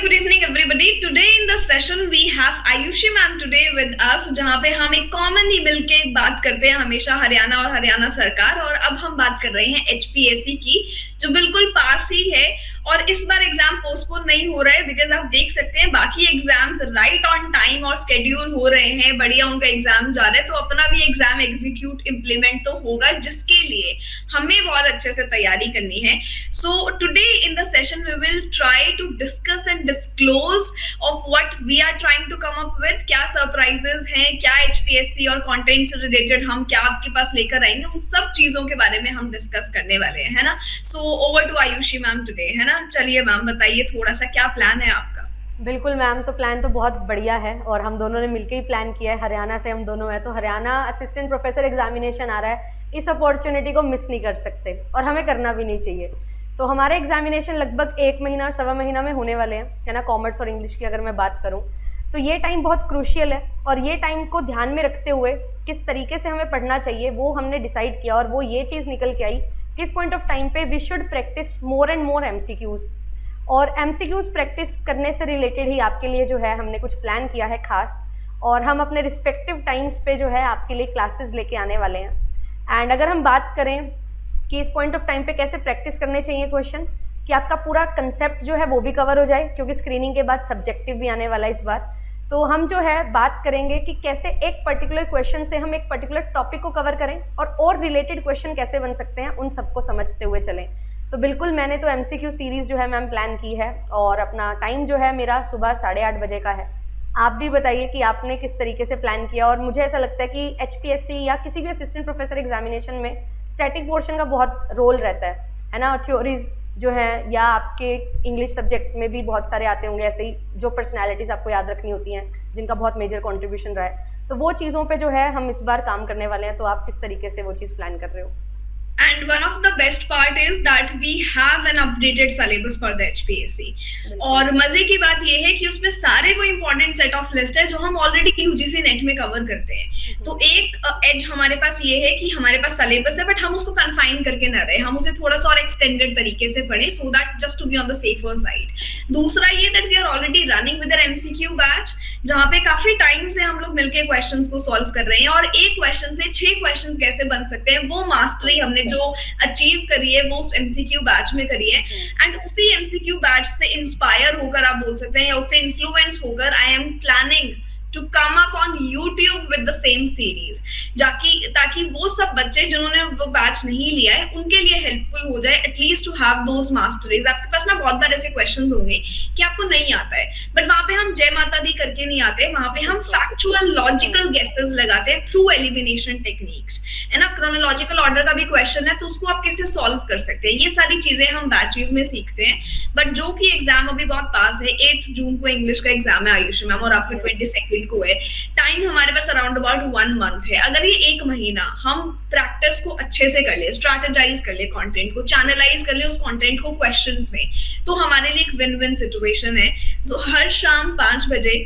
good evening everybody. Today in the session we have Ayushi ma'am today with us, जहाँ पे हम एक commonly मिलके बात करते हैं हमेशा हरियाणा और हरियाणा सरकार। और अब हम बात कर रहे हैं एचपीएससी की, जो बिल्कुल पास ही है और इस बार एग्जाम पोस्टपोन नहीं हो रहा है बिकॉज आप देख सकते हैं बाकी एग्जाम्स राइट ऑन टाइम और स्केड्यूल हो रहे हैं, बढ़िया उनका एग्जाम जा रहा है, तो अपना भी एग्जाम एग्जीक्यूट इम्प्लीमेंट तो होगा, जिसके लिए हमें बहुत अच्छे से तैयारी करनी है। So today in the session we will try to discuss and disclose of what we are trying to come up with, क्या सरप्राइजेस हैं, क्या एचपीएससी और कंटेंट से रिलेटेड हम क्या आपके पास लेकर आएंगे, उन सब चीजों के बारे में हम डिस्कस करने वाले हैं, है ना। So over to Ayushi ma'am today, है ना। चलिए मैम बताइए थोड़ा सा क्या प्लान है आपका। बिल्कुल मैम, तो प्लान तो बहुत बढ़िया है और हम दोनों ने मिलकर ही प्लान किया है। हरियाणा से हम दोनों हैं, तो हरियाणा असिस्टेंट प्रोफेसर एग्जामिनेशन आ रहा है, इस अपॉर्चुनिटी को मिस नहीं कर सकते और हमें करना भी नहीं चाहिए। तो हमारे एग्जामिनेशन लगभग 1 महीना और सवा महीना में होने वाले हैं, है ना। कॉमर्स और इंग्लिश की अगर मैं बात करूँ तो ये टाइम बहुत क्रूशियल है और ये टाइम को ध्यान में रखते हुए किस तरीके से हमें पढ़ना चाहिए वो हमने डिसाइड किया और वो ये चीज़ निकल के आई कि इस पॉइंट ऑफ टाइम पे we should practice more and more MCQs. और एमसीक्यूज़ प्रैक्टिस करने से रिलेटेड ही आपके लिए जो है हमने कुछ प्लान किया है खास, और हम अपने रिस्पेक्टिव टाइम्स पे जो है आपके लिए क्लासेस लेके आने वाले हैं। एंड अगर हम बात करें कि इस पॉइंट ऑफ टाइम पे कैसे प्रैक्टिस करने चाहिए क्वेश्चन, कि आपका पूरा कंसेप्ट जो है वो भी कवर हो जाए, क्योंकि स्क्रीनिंग के बाद सब्जेक्टिव भी आने वाला है इस बार। तो हम जो है बात करेंगे कि कैसे एक पर्टिकुलर क्वेश्चन से हम एक पर्टिकुलर टॉपिक को कवर करें और रिलेटेड क्वेश्चन कैसे बन सकते हैं उन सबको समझते हुए चलें। तो बिल्कुल मैंने तो एमसीक्यू सीरीज़ जो है मैम प्लान की है और अपना टाइम जो है मेरा सुबह 8:30 बजे का है। आप भी बताइए कि आपने किस तरीके से प्लान किया। और मुझे ऐसा लगता है कि एचपीएससी या किसी भी असिस्टेंट प्रोफेसर एग्जामिनेशन में स्टैटिक पोर्शन का बहुत रोल रहता है ना। थ्योरीज जो है या आपके इंग्लिश सब्जेक्ट में भी बहुत सारे आते होंगे ऐसे ही, जो पर्सनैलिटीज़ आपको याद रखनी होती हैं जिनका बहुत मेजर कॉन्ट्रीब्यूशन रहा है। तो वो चीज़ों पे जो है हम इस बार काम करने वाले हैं। तो आप किस तरीके से वो चीज़ प्लान कर रहे हो? And one of the best part is that we have an updated syllabus for the HPSC. और मजे की बात ये है कि उसमें सारे वो इम्पोर्टेंट सेट ऑफ लिस्ट है जो हम ऑलरेडी यूजीसी नेट में कवर करते हैं। तो एक एज हमारे पास ये है कि हमारे पास सिलेबस है, बट हम उसको कन्फाइन करके ना रहे, हम उसे थोड़ा सा और एक्सटेंडेड तरीके से पढ़े, so that just to be on the safer side. दूसरा ये that we are already running with an MCQ batch, जहाँ पे काफी टाइम से हम लोग मिलकर क्वेश्चंस को सॉल्व कर रहे हैं और एक क्वेश्चन से 6 क्वेश्चंस कैसे बन सकते हैं वो मास्टरी हमने जो अचीव करी है वो उस एमसीक्यू बैच में करी है। एंड उसी एमसीक्यू बैच से इंस्पायर होकर आप बोल सकते हैं या उससे इन्फ्लुएंस होकर I am planning to come up on YouTube with the same series, ताकि वो सब बच्चे जिन्होंने वो बैच नहीं लिया है उनके लिए हेल्पफुल हो जाए, at least to have those masteries. आपके पास ना बहुत बार ऐसे क्वेश्चंस होंगे कि आपको नहीं आता है, बट वहां पे हम जय माता दी करके नहीं आते, वहां पे हम फैक्चुअल लॉजिकल गेसेस लगाते हैं थ्रू एलिमिनेशन टेक्निक्स, है ना। क्रोनोलॉजिकल ऑर्डर का भी क्वेश्चन है तो उसको आप कैसे सॉल्व कर सकते हैं, ये सारी चीजें हम बैचेस में सीखते हैं। बट जो कि एग्जाम अभी बहुत पास है, 8 जून को इंग्लिश का एग्जाम है आयुषी मैम और आपके 22 को है। टाइम हमारे पास अराउंड अबाउट 1 मंथ है। अगर ये 1 महीना हम प्रैक्टिस को अच्छे से कर ले, स्ट्रैटेजाइज कर ले, कंटेंट को चैनलाइज कर ले उस कंटेंट को क्वेश्चंस में, तो हमारे लिए एक विन विन सिचुएशन है। सो हर शाम 5 बजे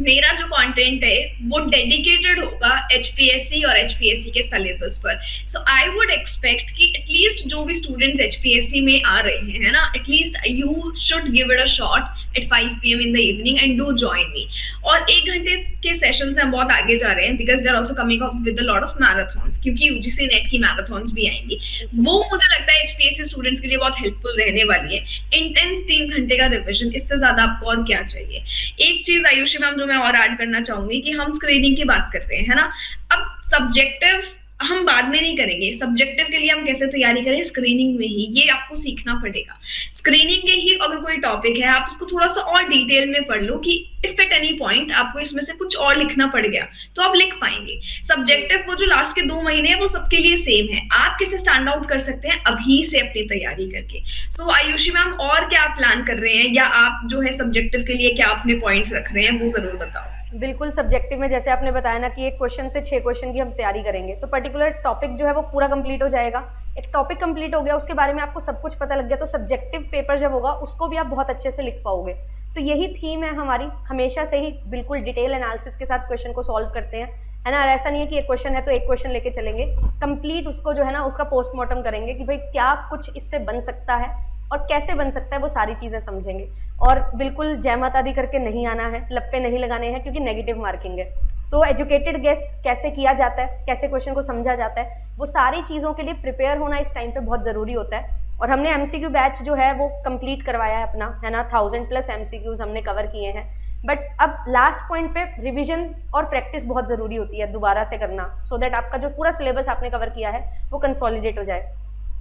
मेरा जो कंटेंट है वो डेडिकेटेड होगा एचपीएससी और एचपीएससी के सिलेबस पर। सो आई वुड एक्सपेक्ट कि एटलीस्ट जो भी स्टूडेंट्स एचपीएससी में आ रहे हैं, है ना, at least you should give it a shot at 5 PM in the evening and do join me. और 1 घंटे के सेशन से हम बहुत आगे जा रहे हैं because we are also coming up with a lot of marathons, क्योंकि यूजीसी नेट की मैराथन्स भी आएंगी। वो मुझे लगता है एचपीएससी स्टूडेंट्स के लिए बहुत हेल्पफुल रहने वाली है। इंटेंस 3 घंटे का रिविजन, इससे ज्यादा आपको और क्या चाहिए। एक चीज आयुषी मैम जो मैं और ऐड करना चाहूंगी कि हम स्क्रीनिंग की बात करते हैं, है ना। अब सब्जेक्टिव हम बाद में नहीं करेंगे, सब्जेक्टिव के लिए हम कैसे तैयारी करें स्क्रीनिंग में ही, ये आपको सीखना पड़ेगा। स्क्रीनिंग के ही अगर कोई टॉपिक है आप उसको थोड़ा सा और डिटेल में पढ़ लो कि इफ एट एनी पॉइंट आपको इसमें से कुछ और लिखना पड़ गया तो आप लिख पाएंगे। सब्जेक्टिव वो जो लास्ट के 2 महीने हैं वो सबके लिए सेम है, आप कैसे स्टैंड आउट कर सकते हैं अभी से अपनी तैयारी करके। सो आयुषी मैम और क्या आप प्लान कर रहे हैं या आप जो है सब्जेक्टिव के लिए क्या अपने पॉइंट्स रख रहे हैं वो जरूर बताओ। बिल्कुल, सब्जेक्टिव में जैसे आपने बताया ना कि एक क्वेश्चन से 6 क्वेश्चन की हम तैयारी करेंगे, तो पर्टिकुलर टॉपिक जो है वो पूरा कंप्लीट हो जाएगा। एक टॉपिक कंप्लीट हो गया, उसके बारे में आपको सब कुछ पता लग गया, तो सब्जेक्टिव पेपर जब होगा उसको भी आप बहुत अच्छे से लिख पाओगे। तो यही थीम है हमारी, हमेशा से ही बिल्कुल डिटेल एनालिसिस के साथ क्वेश्चन को सॉल्व करते हैं, है ना। ऐसा नहीं है कि एक क्वेश्चन है तो एक क्वेश्चन लेके चलेंगे, कंप्लीट उसको जो है ना उसका पोस्टमार्टम करेंगे कि भाई क्या कुछ इससे बन सकता है और कैसे बन सकता है वो सारी चीज़ें समझेंगे। और बिल्कुल जय माता दी करके नहीं आना है, लप्पे नहीं लगाने हैं, क्योंकि नेगेटिव मार्किंग है। तो एजुकेटेड गेस कैसे किया जाता है, कैसे क्वेश्चन को समझा जाता है, वो सारी चीज़ों के लिए प्रिपेयर होना इस टाइम पे बहुत ज़रूरी होता है। और हमने MCQ बैच जो है वो कंप्लीट करवाया है अपना, है ना, 1000+ MCQs हमने कवर किए हैं। बट अब लास्ट पॉइंट पे रिवीजन और प्रैक्टिस बहुत ज़रूरी होती है दोबारा से करना, सो दैट आपका जो पूरा सिलेबस आपने कवर किया है वो कंसोलिडेट हो जाए।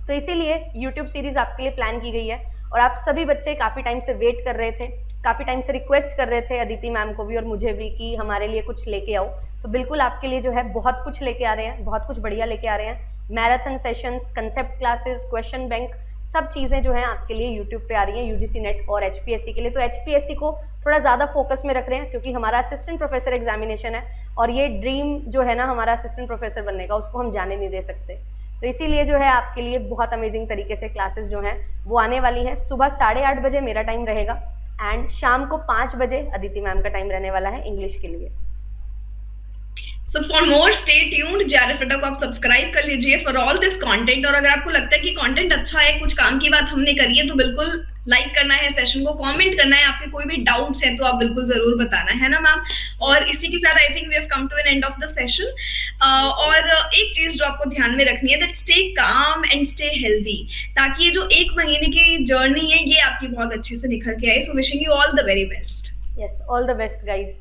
तो इसीलिए यूट्यूब सीरीज़ आपके लिए प्लान की गई है। और आप सभी बच्चे काफ़ी टाइम से वेट कर रहे थे, काफ़ी टाइम से रिक्वेस्ट कर रहे थे अदिति मैम को भी और मुझे भी कि हमारे लिए कुछ लेके आओ। तो बिल्कुल आपके लिए जो है बहुत कुछ लेके आ रहे हैं, बहुत कुछ बढ़िया लेके आ रहे हैं। Marathon sessions, concept classes, question bank, सब चीज़ें जो हैं आपके लिए यूट्यूब पे आ रही हैं UGC नेट और HPSC के लिए। तो HPSC को थोड़ा ज़्यादा फोकस में रख रहे हैं, क्योंकि हमारा असिस्टेंट प्रोफेसर एग्जामिनेशन है और ये ड्रीम जो है ना हमारा असिस्टेंट प्रोफेसर बनने का, उसको हम जाने नहीं दे सकते। तो इसीलिए जो है आपके लिए बहुत अमेजिंग तरीके से क्लासेस जो हैं वो आने वाली हैं। सुबह 8:30 बजे मेरा टाइम रहेगा एंड शाम को 5 बजे अदिति मैम का टाइम रहने वाला है इंग्लिश के लिए। So for more stay tuned, JRF अड्डा को आप सब्सक्राइब कर लीजिए फॉर ऑल दिस कंटेंट। और अगर आपको लगता है कि कंटेंट अच्छा है, कुछ काम की बात हमने करी है, तो बिल्कुल लाइक करना है सेशन को, कमेंट करना है, आपके कोई भी डाउट्स हैं तो आप बिल्कुल जरूर बताना है ना मैम। और इसी के साथ I think we have come to an end of the session. और एक चीज जो आपको ध्यान में रखनी है, that stay calm and stay healthy, ताकि ये जो 1 महीने की जर्नी है ये आपकी बहुत अच्छे से निखर के आए। So wishing you all the very best. Yes, all the best guys.